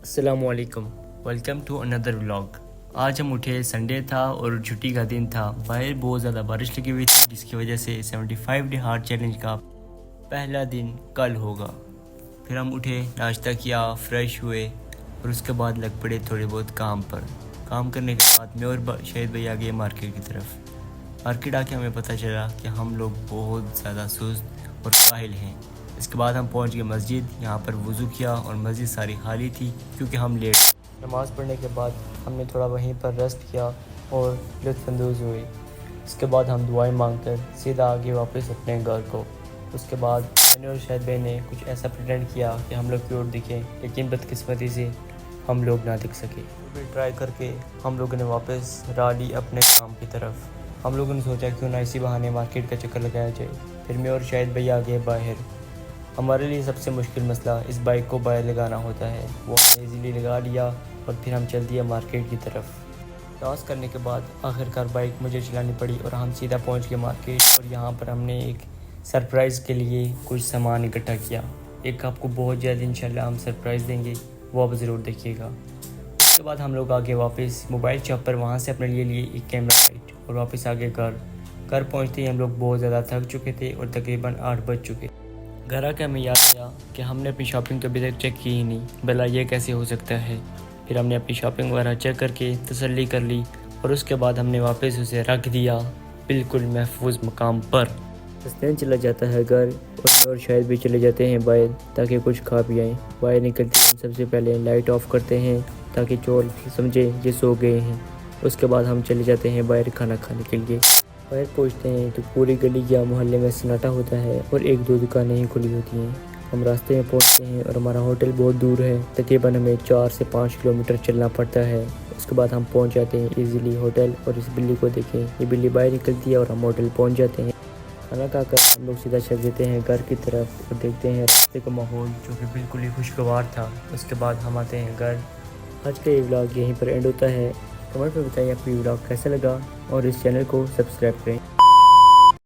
السلام علیکم، welcome to another vlog. آج ہم اٹھے، سنڈے تھا اور چھٹی کا دن تھا۔ باہر بہت زیادہ بارش لگی ہوئی تھی، جس کی وجہ سے 75 ڈے ہارڈ چیلنج کا پہلا دن کل ہوگا۔ پھر ہم اٹھے، ناشتہ کیا، فریش ہوئے اور اس کے بعد لگ پڑے تھوڑے بہت کام پر۔ کام کرنے کے بعد میں اور شہید بھائی آ گئے مارکیٹ کی طرف۔ مارکیٹ آ کے ہمیں پتہ چلا کہ ہم لوگ بہت زیادہ سست اور کاہل ہیں۔ اس کے بعد ہم پہنچ گئے مسجد، یہاں پر وضو کیا اور مسجد ساری خالی تھی کیونکہ ہم لیٹ۔ نماز پڑھنے کے بعد ہم نے تھوڑا وہیں پر ریسٹ کیا اور لطف اندوز ہوئے۔ اس کے بعد ہم دعائیں مانگ کر سیدھا آگے واپس اپنے گھر کو۔ اس کے بعد میں نے اور شاہد بھائی نے کچھ ایسا پریٹینڈ کیا کہ ہم لوگ کیوٹ دکھیں، لیکن بدقسمتی سے ہم لوگ نہ دکھ سکے۔ ٹرائی کر کے ہم لوگوں نے واپس راہ لی اپنے کام کی طرف۔ ہم لوگوں نے سوچا کیوں نہ اسی بہانے مارکیٹ کا چکر لگایا جائے۔ پھر میں اور شاہد بھائی آ گئے باہر۔ ہمارے لیے سب سے مشکل مسئلہ اس بائک کو باہر لگانا ہوتا ہے، وہ ہم نے ایزیلی لگا لیا اور پھر ہم چل دیا مارکیٹ کی طرف۔ ٹاس کرنے کے بعد آخرکار بائک مجھے چلانی پڑی اور ہم سیدھا پہنچ گئے مارکیٹ، اور یہاں پر ہم نے ایک سرپرائز کے لیے کچھ سامان اکٹھا کیا۔ ایک آپ کو بہت جلد انشاءاللہ ہم سرپرائز دیں گے، وہ آپ ضرور دیکھیے گا۔ اس کے بعد ہم لوگ آگے واپس موبائل شاپ پر، وہاں سے اپنے لیے ایک کیمرہ لائٹ اور واپس آگے گھر پہنچتے ہی ہم لوگ بہت زیادہ تھک چکے تھے اور تقریباً 8 بج چکے۔ گھر آ کے ہمیں یاد آیا کہ ہم نے اپنی شاپنگ تو ابھی تک چیک کی ہی نہیں، بھلا یہ کیسے ہو سکتا ہے۔ پھر ہم نے اپنی شاپنگ وغیرہ چیک کر کے تسلی کر لی اور اس کے بعد ہم نے واپس اسے رکھ دیا بالکل محفوظ مقام پر۔ حسنین چلا جاتا ہے گھر اور میں اور شاید بھی چلے جاتے ہیں باہر تاکہ کچھ کھا پی آئیں۔ باہر نکلتے ہیں، سب سے پہلے لائٹ آف کرتے ہیں تاکہ چور سمجھے یہ سو گئے ہیں۔ اس کے بعد ہم چلے جاتے ہیں باہر کھانا کھانے کے لیے۔ باہر پہنچتے ہیں تو پوری گلی یا محلے میں سناٹا ہوتا ہے اور 1-2 دکانیں ہی کھلی ہوتی ہیں۔ ہم راستے میں پہنچتے ہیں اور ہمارا ہوٹل بہت دور ہے، تقریباً ہمیں 4 سے 5 کلومیٹر چلنا پڑتا ہے۔ اس کے بعد ہم پہنچ جاتے ہیں ایزیلی ہوٹل، اور اس بلی کو دیکھیں، یہ بلی باہر نکلتی ہے اور ہم ہوٹل پہنچ جاتے ہیں۔ کھانا کھا کر ہم لوگ سیدھا چل دیتے ہیں گھر کی طرف اور دیکھتے ہیں راستے کا ماحول جو کہ بالکل ہی خوشگوار تھا۔ اس کے بعد ہم آتے ہیں گھر۔ آج کا یہ ولاگ یہیں پر اینڈ ہوتا ہے۔ کمنٹ میں بتائیں آپ کو یہ ولاگ کیسا لگا اور اس چینل کو سبسکرائب کریں۔